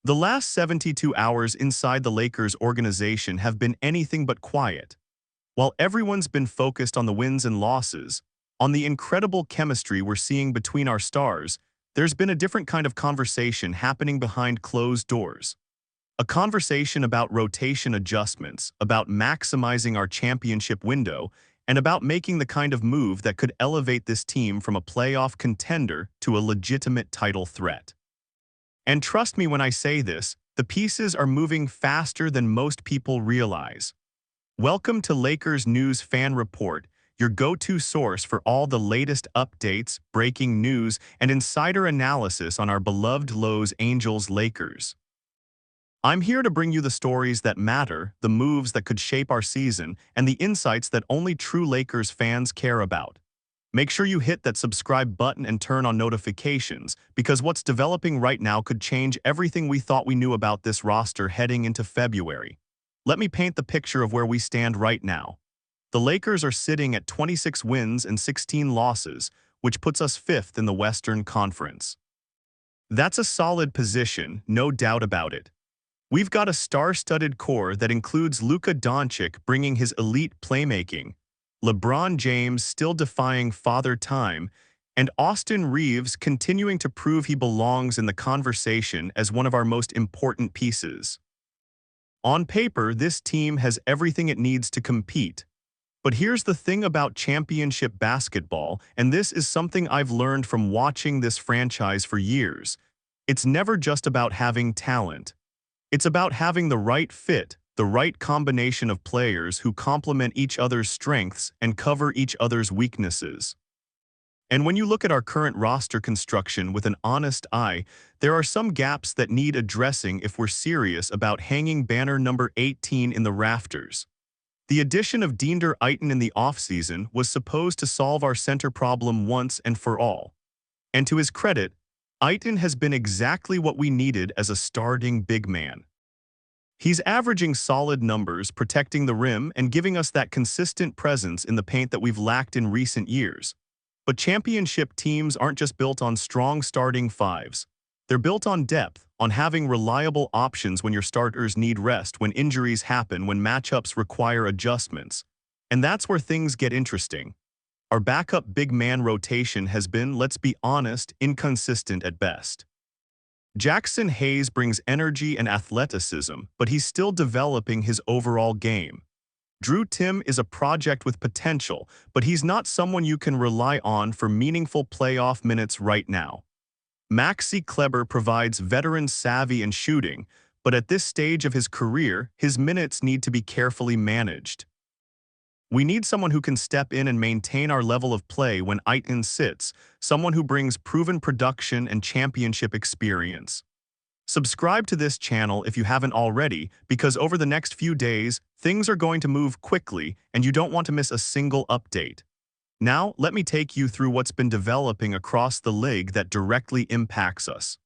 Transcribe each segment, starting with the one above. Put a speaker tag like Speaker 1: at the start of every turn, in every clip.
Speaker 1: The last 72 hours inside the Lakers organization have been anything but quiet. While everyone's been focused on the wins and losses, on the incredible chemistry we're seeing between our stars, there's been a different kind of conversation happening behind closed doors. A conversation about rotation adjustments, about maximizing our championship window, and about making the kind of move that could elevate this team from a playoff contender to a legitimate title threat. And trust me when I say this, the pieces are moving faster than most people realize. Welcome to Lakers News Fan Report, your go-to source for all the latest updates, breaking news, and insider analysis on our beloved Los Angeles Lakers. I'm here to bring you the stories that matter, the moves that could shape our season, and the insights that only true Lakers fans care about. Make sure you hit that subscribe button and turn on notifications, because what's developing right now could change everything we thought we knew about this roster heading into February. Let me paint the picture of where we stand right now. The Lakers are sitting at 26 wins and 16 losses, which puts us fifth in the Western Conference. That's a solid position, no doubt about it. We've got a star-studded core that includes Luka Doncic bringing his elite playmaking, LeBron James still defying father time, and Austin Reeves continuing to prove he belongs in the conversation as one of our most important pieces. On paper, this team has everything it needs to compete. But here's the thing about championship basketball, and this is something I've learned from watching this franchise for years. It's never just about having talent. It's about having the right fit, the right combination of players who complement each other's strengths and cover each other's weaknesses. And when you look at our current roster construction with an honest eye, there are some gaps that need addressing if we're serious about hanging banner number 18 in the rafters. The addition of Deander Ayton in the offseason was supposed to solve our center problem once and for all. And to his credit, Ayton has been exactly what we needed as a starting big man. He's averaging solid numbers, protecting the rim, and giving us that consistent presence in the paint that we've lacked in recent years. But championship teams aren't just built on strong starting fives. They're built on depth, on having reliable options when your starters need rest, when injuries happen, when matchups require adjustments. And that's where things get interesting. Our backup big man rotation has been, let's be honest, inconsistent at best. Jackson Hayes brings energy and athleticism, but he's still developing his overall game. Drew Timm is a project with potential, but he's not someone you can rely on for meaningful playoff minutes right now. Maxi Kleber provides veteran savvy and shooting, but at this stage of his career, his minutes need to be carefully managed. We need someone who can step in and maintain our level of play when Ayton sits, someone who brings proven production and championship experience. Subscribe to this channel if you haven't already, because over the next few days, things are going to move quickly and you don't want to miss a single update. Now, let me take you through what's been developing across the league that directly impacts us.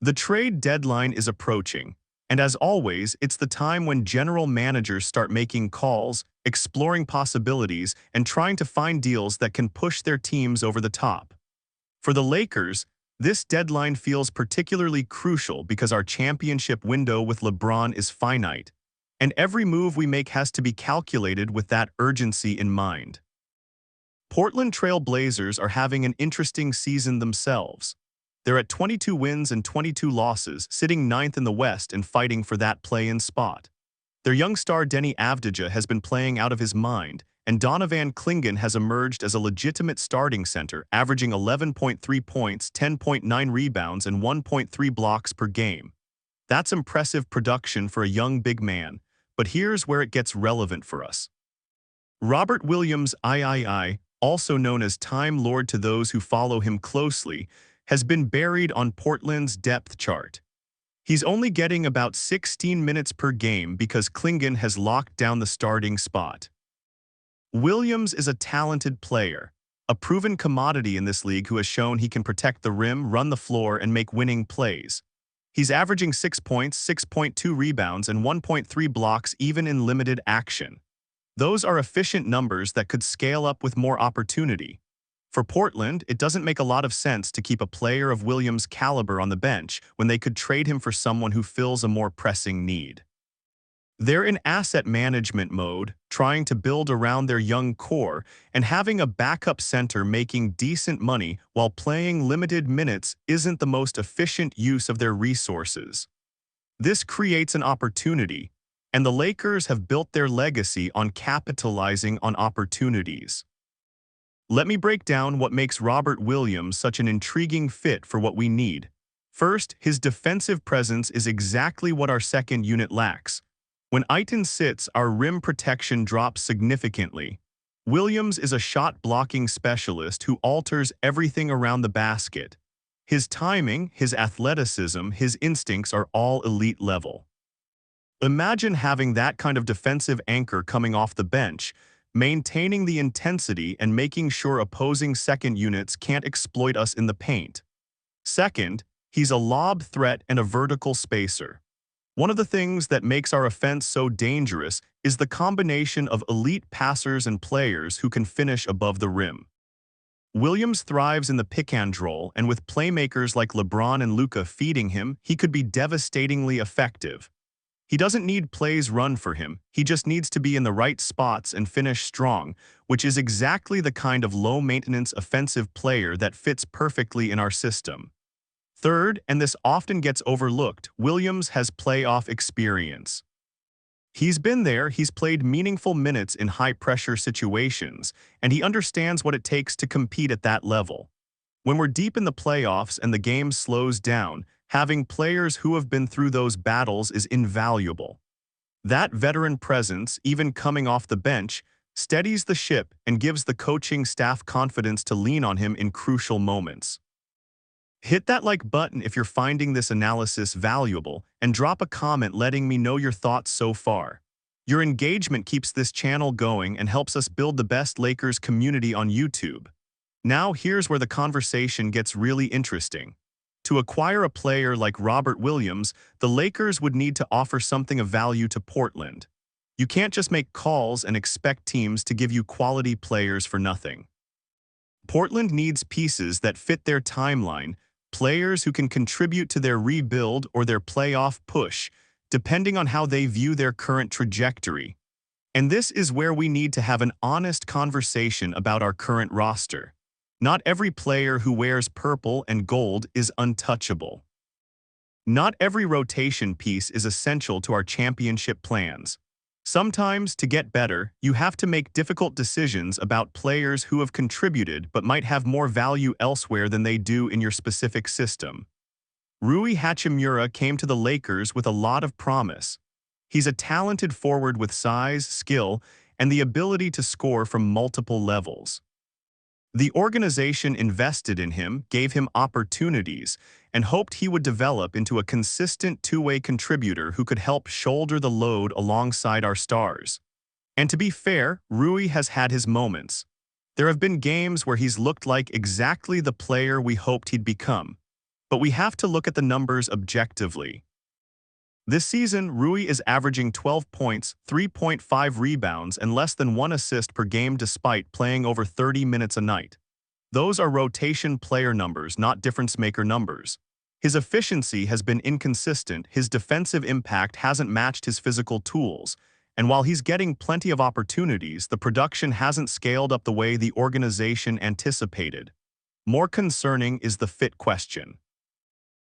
Speaker 1: The trade deadline is approaching, and as always, it's the time when general managers start making calls, exploring possibilities, and trying to find deals that can push their teams over the top. For the Lakers, this deadline feels particularly crucial because our championship window with LeBron is finite, and every move we make has to be calculated with that urgency in mind. Portland Trail Blazers are having an interesting season themselves. They're at 22 wins and 22 losses, sitting ninth in the West and fighting for that play-in spot. Their young star Denny Avdija has been playing out of his mind, and Donovan Clingan has emerged as a legitimate starting center, averaging 11.3 points, 10.9 rebounds, and 1.3 blocks per game. That's impressive production for a young big man, but here's where it gets relevant for us. Robert Williams III, also known as Time Lord to those who follow him closely, has been buried on Portland's depth chart. He's only getting about 16 minutes per game because Clingan has locked down the starting spot. Williams is a talented player, a proven commodity in this league who has shown he can protect the rim, run the floor, and make winning plays. He's averaging 6 points, 6.2 rebounds, and 1.3 blocks even in limited action. Those are efficient numbers that could scale up with more opportunity. For Portland, it doesn't make a lot of sense to keep a player of Williams' caliber on the bench when they could trade him for someone who fills a more pressing need. They're in asset management mode, trying to build around their young core, and having a backup center making decent money while playing limited minutes isn't the most efficient use of their resources. This creates an opportunity, and the Lakers have built their legacy on capitalizing on opportunities. Let me break down what makes Robert Williams such an intriguing fit for what we need. First, his defensive presence is exactly what our second unit lacks. When Aiton sits, our rim protection drops significantly. Williams is a shot-blocking specialist who alters everything around the basket. His timing, his athleticism, his instincts are all elite level. Imagine having that kind of defensive anchor coming off the bench, maintaining the intensity and making sure opposing second units can't exploit us in the paint. Second, he's a lob threat and a vertical spacer. One of the things that makes our offense so dangerous is the combination of elite passers and players who can finish above the rim. Williams thrives in the pick-and-roll, and with playmakers like LeBron and Luka feeding him, he could be devastatingly effective. He doesn't need plays run for him, he just needs to be in the right spots and finish strong, which is exactly the kind of low-maintenance offensive player that fits perfectly in our system. Third, and this often gets overlooked, Williams has playoff experience. He's been there, he's played meaningful minutes in high-pressure situations, and he understands what it takes to compete at that level. When we're deep in the playoffs and the game slows down, having players who have been through those battles is invaluable. That veteran presence, even coming off the bench, steadies the ship and gives the coaching staff confidence to lean on him in crucial moments. Hit that like button if you're finding this analysis valuable, and drop a comment letting me know your thoughts so far. Your engagement keeps this channel going and helps us build the best Lakers community on YouTube. Now here's where the conversation gets really interesting. To acquire a player like Robert Williams, the Lakers would need to offer something of value to Portland. You can't just make calls and expect teams to give you quality players for nothing. Portland needs pieces that fit their timeline, players who can contribute to their rebuild or their playoff push, depending on how they view their current trajectory. And this is where we need to have an honest conversation about our current roster. Not every player who wears purple and gold is untouchable. Not every rotation piece is essential to our championship plans. Sometimes, to get better, you have to make difficult decisions about players who have contributed but might have more value elsewhere than they do in your specific system. Rui Hachimura came to the Lakers with a lot of promise. He's a talented forward with size, skill, and the ability to score from multiple levels. The organization invested in him, gave him opportunities, and hoped he would develop into a consistent two-way contributor who could help shoulder the load alongside our stars. And to be fair, Rui has had his moments. There have been games where he's looked like exactly the player we hoped he'd become. But we have to look at the numbers objectively. This season, Rui is averaging 12 points, 3.5 rebounds, and less than 1 assist per game despite playing over 30 minutes a night. Those are rotation player numbers, not difference-maker numbers. His efficiency has been inconsistent, his defensive impact hasn't matched his physical tools, and while he's getting plenty of opportunities, the production hasn't scaled up the way the organization anticipated. More concerning is the fit question.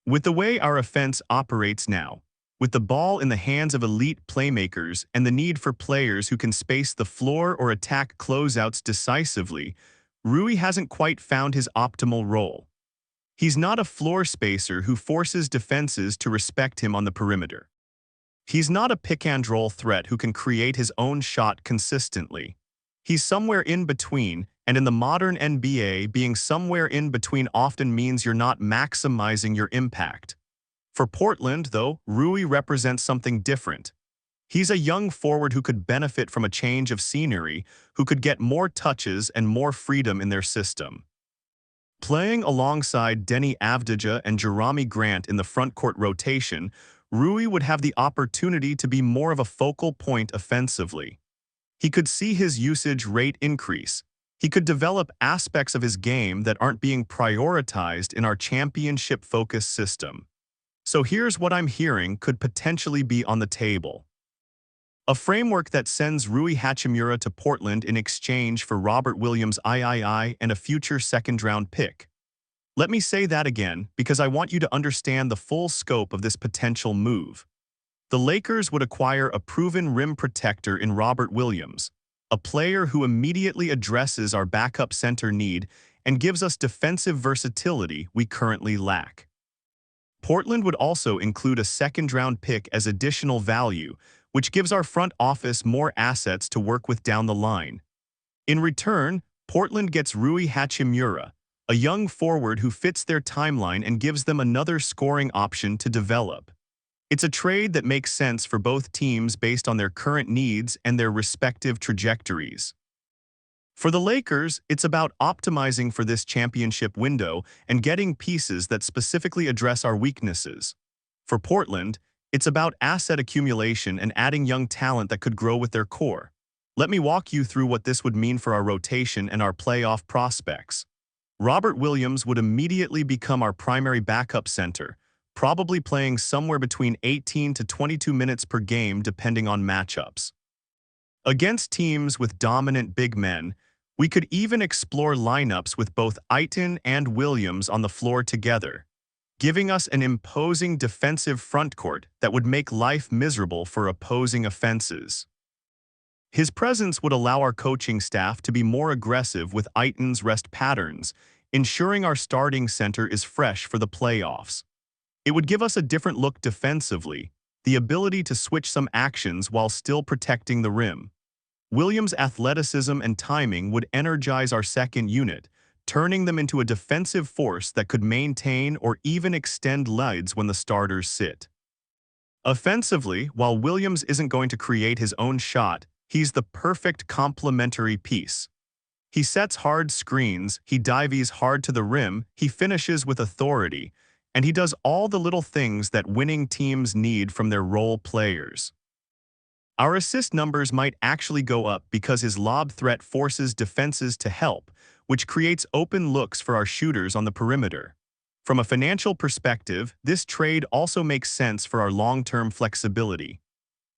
Speaker 1: With the way our offense operates now, with the ball in the hands of elite playmakers and the need for players who can space the floor or attack closeouts decisively, Rui hasn't quite found his optimal role. He's not a floor spacer who forces defenses to respect him on the perimeter. He's not a pick-and-roll threat who can create his own shot consistently. He's somewhere in between, and in the modern NBA, being somewhere in between often means you're not maximizing your impact. For Portland, though, Rui represents something different. He's a young forward who could benefit from a change of scenery, who could get more touches and more freedom in their system. Playing alongside Denny Avdija and Jerami Grant in the frontcourt rotation, Rui would have the opportunity to be more of a focal point offensively. He could see his usage rate increase. He could develop aspects of his game that aren't being prioritized in our championship-focused system. So here's what I'm hearing could potentially be on the table. A framework that sends Rui Hachimura to Portland in exchange for Robert Williams III and a future second-round pick. Let me say that again because I want you to understand the full scope of this potential move. The Lakers would acquire a proven rim protector in Robert Williams, a player who immediately addresses our backup center need and gives us defensive versatility we currently lack. Portland would also include a second-round pick as additional value, which gives our front office more assets to work with down the line. In return, Portland gets Rui Hachimura, a young forward who fits their timeline and gives them another scoring option to develop. It's a trade that makes sense for both teams based on their current needs and their respective trajectories. For the Lakers, it's about optimizing for this championship window and getting pieces that specifically address our weaknesses. For Portland, it's about asset accumulation and adding young talent that could grow with their core. Let me walk you through what this would mean for our rotation and our playoff prospects. Robert Williams would immediately become our primary backup center, probably playing somewhere between 18 to 22 minutes per game depending on matchups. Against teams with dominant big men, we could even explore lineups with both Aiton and Williams on the floor together, giving us an imposing defensive frontcourt that would make life miserable for opposing offenses. His presence would allow our coaching staff to be more aggressive with Aiton's rest patterns, ensuring our starting center is fresh for the playoffs. It would give us a different look defensively, the ability to switch some actions while still protecting the rim. Williams' athleticism and timing would energize our second unit, turning them into a defensive force that could maintain or even extend leads when the starters sit. Offensively, while Williams isn't going to create his own shot, he's the perfect complementary piece. He sets hard screens, he dives hard to the rim, he finishes with authority, and he does all the little things that winning teams need from their role players. Our assist numbers might actually go up because his lob threat forces defenses to help, which creates open looks for our shooters on the perimeter. From a financial perspective, this trade also makes sense for our long-term flexibility.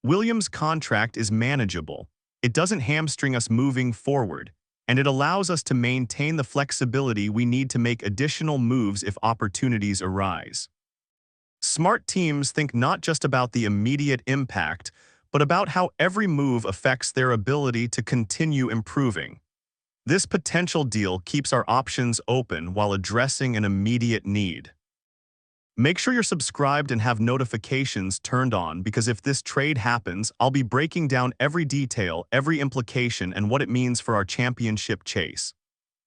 Speaker 1: Williams' contract is manageable. It doesn't hamstring us moving forward, and it allows us to maintain the flexibility we need to make additional moves if opportunities arise. Smart teams think not just about the immediate impact, but about how every move affects their ability to continue improving. This potential deal keeps our options open while addressing an immediate need. Make sure you're subscribed and have notifications turned on because if this trade happens, I'll be breaking down every detail, every implication, and what it means for our championship chase.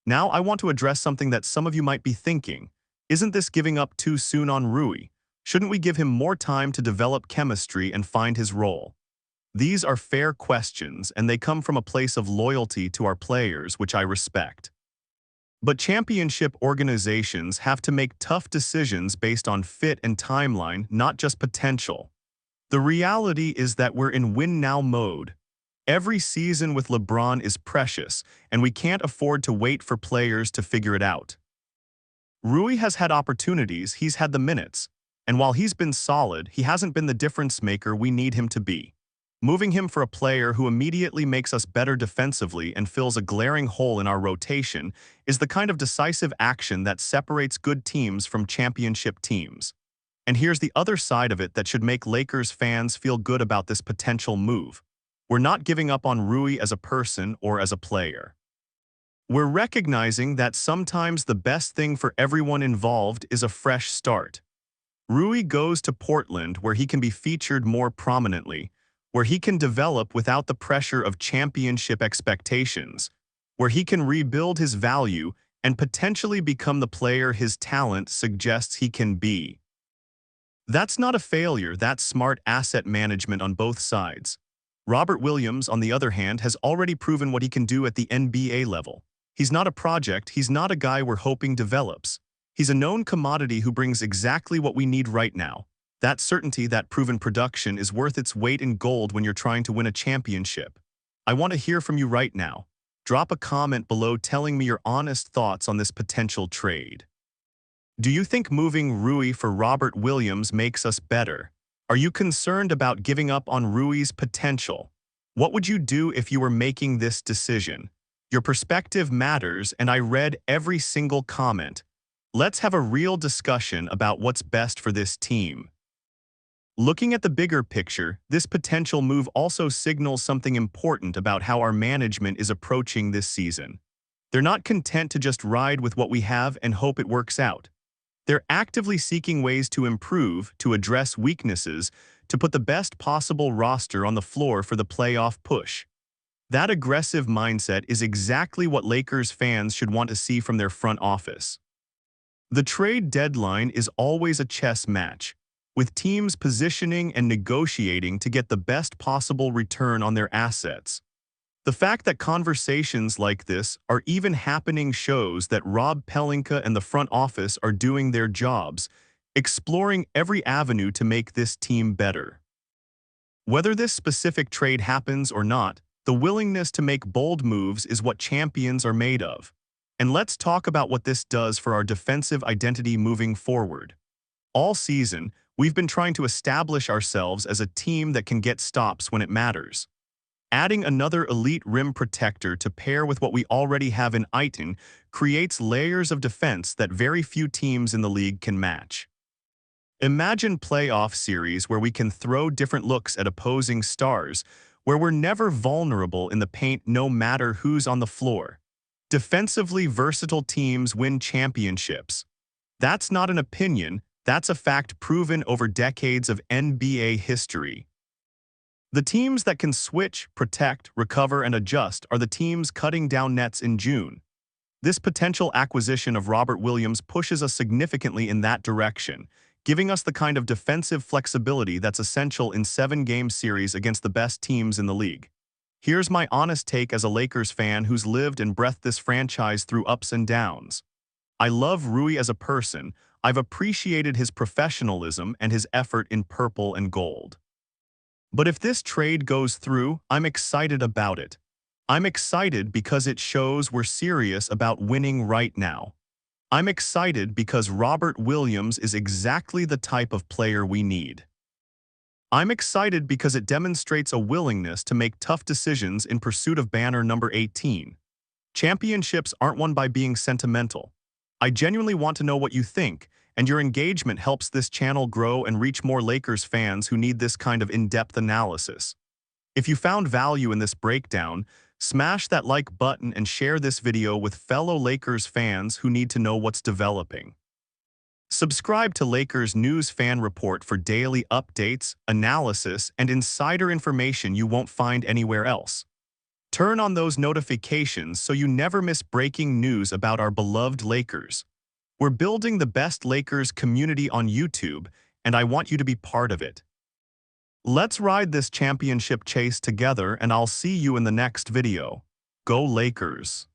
Speaker 1: Now I want to address something that some of you might be thinking. Isn't this giving up too soon on Rui? Shouldn't we give him more time to develop chemistry and find his role? These are fair questions, and they come from a place of loyalty to our players, which I respect. But championship organizations have to make tough decisions based on fit and timeline, not just potential. The reality is that we're in win-now mode. Every season with LeBron is precious, and we can't afford to wait for players to figure it out. Rui has had opportunities, he's had the minutes, and while he's been solid, he hasn't been the difference maker we need him to be. Moving him for a player who immediately makes us better defensively and fills a glaring hole in our rotation is the kind of decisive action that separates good teams from championship teams. And here's the other side of it that should make Lakers fans feel good about this potential move. We're not giving up on Rui as a person or as a player. We're recognizing that sometimes the best thing for everyone involved is a fresh start. Rui goes to Portland where he can be featured more prominently, where he can develop without the pressure of championship expectations, where he can rebuild his value and potentially become the player his talent suggests he can be. That's not a failure, that's smart asset management on both sides. Robert Williams, on the other hand, has already proven what he can do at the NBA level. He's not a project, he's not a guy we're hoping develops. He's a known commodity who brings exactly what we need right now. That certainty, that proven production is worth its weight in gold when you're trying to win a championship. I want to hear from you right now. drop a comment below telling me your honest thoughts on this potential trade. Do you think moving Rui for Robert Williams makes us better? Are you concerned about giving up on Rui's potential? What would you do if you were making this decision? Your perspective matters, and I read every single comment. Let's have a real discussion about what's best for this team. Looking at the bigger picture, this potential move also signals something important about how our management is approaching this season. They're not content to just ride with what we have and hope it works out. They're actively seeking ways to improve, to address weaknesses, to put the best possible roster on the floor for the playoff push. That aggressive mindset is exactly what Lakers fans should want to see from their front office. The trade deadline is always a chess match, with teams positioning and negotiating to get the best possible return on their assets. The fact that conversations like this are even happening shows that Rob Pelinka and the front office are doing their jobs, exploring every avenue to make this team better. Whether this specific trade happens or not, the willingness to make bold moves is what champions are made of. And let's talk about what this does for our defensive identity moving forward. All season, we've been trying to establish ourselves as a team that can get stops when it matters. Adding another elite rim protector to pair with what we already have in Aiton creates layers of defense that very few teams in the league can match. Imagine playoff series where we can throw different looks at opposing stars, where we're never vulnerable in the paint no matter who's on the floor. Defensively versatile teams win championships. That's not an opinion, that's a fact proven over decades of NBA history. The teams that can switch, protect, recover, and adjust are the teams cutting down nets in June. This potential acquisition of Robert Williams pushes us significantly in that direction, giving us the kind of defensive flexibility that's essential in 7-game series against the best teams in the league. Here's my honest take as a Lakers fan who's lived and breathed this franchise through ups and downs. I love Rui as a person. I've appreciated his professionalism and his effort in purple and gold. But if this trade goes through, I'm excited about it. I'm excited because it shows we're serious about winning right now. I'm excited because Robert Williams is exactly the type of player we need. I'm excited because it demonstrates a willingness to make tough decisions in pursuit of banner number 18. Championships aren't won by being sentimental. I genuinely want to know what you think, and your engagement helps this channel grow and reach more Lakers fans who need this kind of in-depth analysis. If you found value in this breakdown, smash that like button and share this video with fellow Lakers fans who need to know what's developing. Subscribe to Lakers News Fan Report for daily updates, analysis, and insider information you won't find anywhere else. Turn on those notifications so you never miss breaking news about our beloved Lakers. We're building the best Lakers community on YouTube, and I want you to be part of it. Let's ride this championship chase together, and I'll see you in the next video. Go Lakers!